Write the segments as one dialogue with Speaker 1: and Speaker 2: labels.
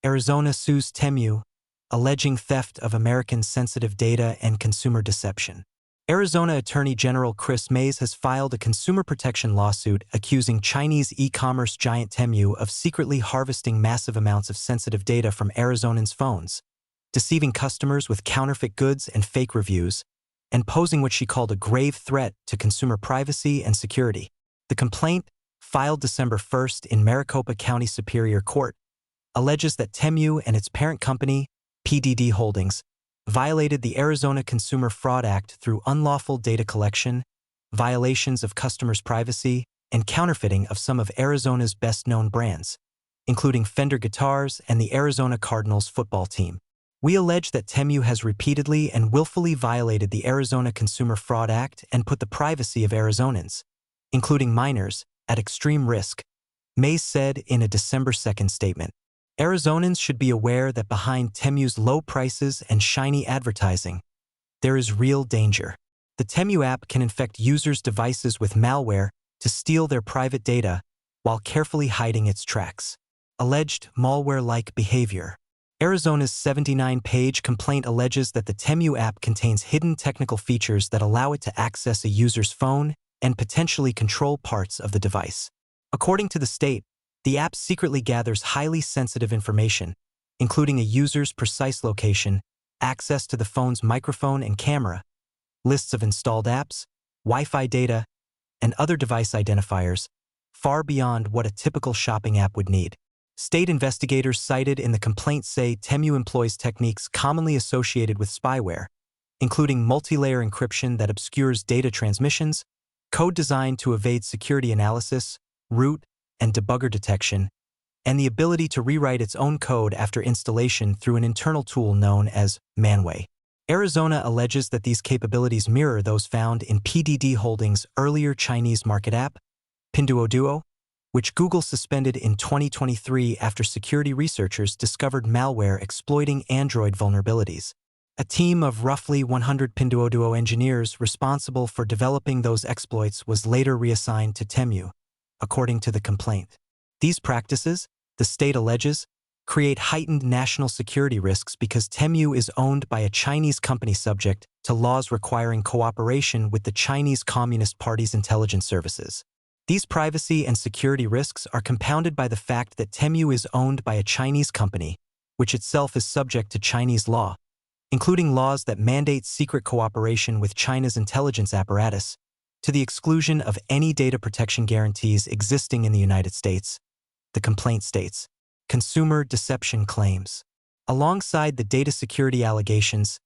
Speaker 1: Arizona sues Temu, alleging theft of American sensitive data and consumer deception. Arizona Attorney General Chris Mays has filed a consumer protection lawsuit accusing Chinese e-commerce giant Temu of secretly harvesting massive amounts of sensitive data from Arizonans' phones, deceiving customers with counterfeit goods and fake reviews, and posing what she called a grave threat to consumer privacy and security. The complaint, filed December 1st in Maricopa County Superior Court, alleges that Temu and its parent company, PDD Holdings, violated the Arizona Consumer Fraud Act through unlawful data collection, violations of customers' privacy, and counterfeiting of some of Arizona's best-known brands, including Fender guitars and the Arizona Cardinals football team. We allege that Temu has repeatedly and willfully violated the Arizona Consumer Fraud Act and put the privacy of Arizonans, including minors, at extreme risk, Mays said in a December 2nd statement. Arizonans should be aware that behind Temu's low prices and shiny advertising, there is real danger. The Temu app can infect users' devices with malware to steal their private data while carefully hiding its tracks. Alleged malware-like behavior. Arizona's 79-page complaint alleges that the Temu app contains hidden technical features that allow it to access a user's phone and potentially control parts of the device. According to the state, the app secretly gathers highly sensitive information, including a user's precise location, access to the phone's microphone and camera, lists of installed apps, Wi-Fi data, and other device identifiers, far beyond what a typical shopping app would need. State investigators cited in the complaint say Temu employs techniques commonly associated with spyware, including multi-layer encryption that obscures data transmissions, code designed to evade security analysis, root and debugger detection, and the ability to rewrite its own code after installation through an internal tool known as Manway. Arizona alleges that these capabilities mirror those found in PDD Holdings' earlier Chinese market app, Pinduoduo, which Google suspended in 2023 after security researchers discovered malware exploiting Android vulnerabilities. A team of roughly 100 Pinduoduo engineers responsible for developing those exploits was later reassigned to Temu, according to the complaint. These practices, the state alleges, create heightened national security risks because Temu is owned by a Chinese company subject to laws requiring cooperation with the Chinese Communist Party's intelligence services. These privacy and security risks are compounded by the fact that Temu is owned by a Chinese company, which itself is subject to Chinese law, including laws that mandate secret cooperation with China's intelligence apparatus, to the exclusion of any data protection guarantees existing in the United States. The complaint states, consumer deception claims. Alongside the data security allegations,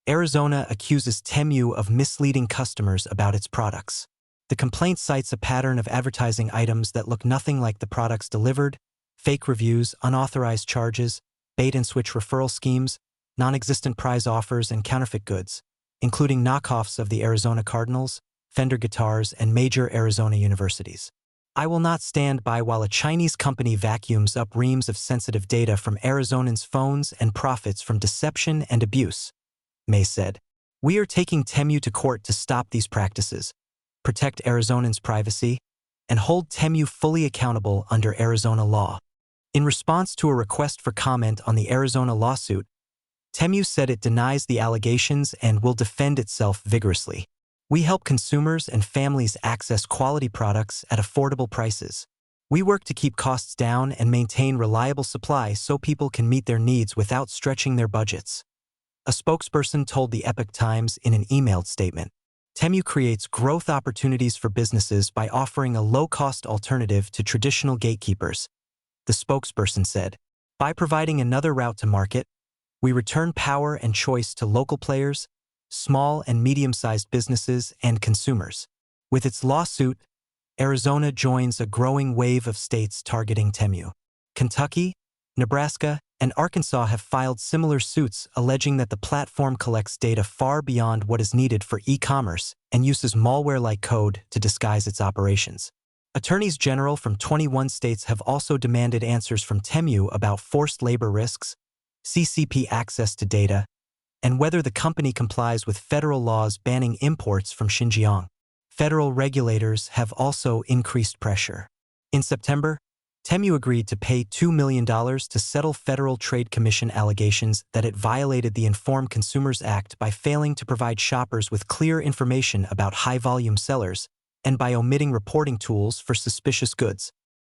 Speaker 1: Arizona accuses Temu of misleading customers about its products. The complaint cites a pattern of advertising items that look nothing like the products delivered, fake reviews, unauthorized charges, bait-and-switch referral schemes, non-existent prize offers, and counterfeit goods, including knockoffs of the Arizona Cardinals, Fender guitars, and major Arizona universities. I will not stand by while a Chinese company vacuums up reams of sensitive data from Arizonans' phones and profits from deception and abuse, May said. We are taking Temu to court to stop these practices, protect Arizonans' privacy, and hold Temu fully accountable under Arizona law. In response to a request for comment on the Arizona lawsuit, Temu said it denies the allegations and will defend itself vigorously. We help consumers and families access quality products at affordable prices. We work to keep costs down and maintain reliable supply so people can meet their needs without stretching their budgets. A spokesperson told the Epoch Times in an emailed statement. Temu creates growth opportunities for businesses by offering a low-cost alternative to traditional gatekeepers, the spokesperson said. By providing another route to market, we return power and choice to local players, small and medium-sized businesses, and consumers. With its lawsuit, Arizona joins a growing wave of states targeting Temu. Kentucky, Nebraska, and Arkansas have filed similar suits alleging that the platform collects data far beyond what is needed for e-commerce and uses malware-like code to disguise its operations. Attorneys general from 21 states have also demanded answers from Temu about forced labor risks, CCP access to data, and whether the company complies with federal laws banning imports from Xinjiang. Federal regulators have also increased pressure. In September, Temu agreed to pay $2 million to settle Federal Trade Commission allegations that it violated the Informed Consumers Act by failing to provide shoppers with clear information about high-volume sellers and by omitting reporting tools for suspicious goods.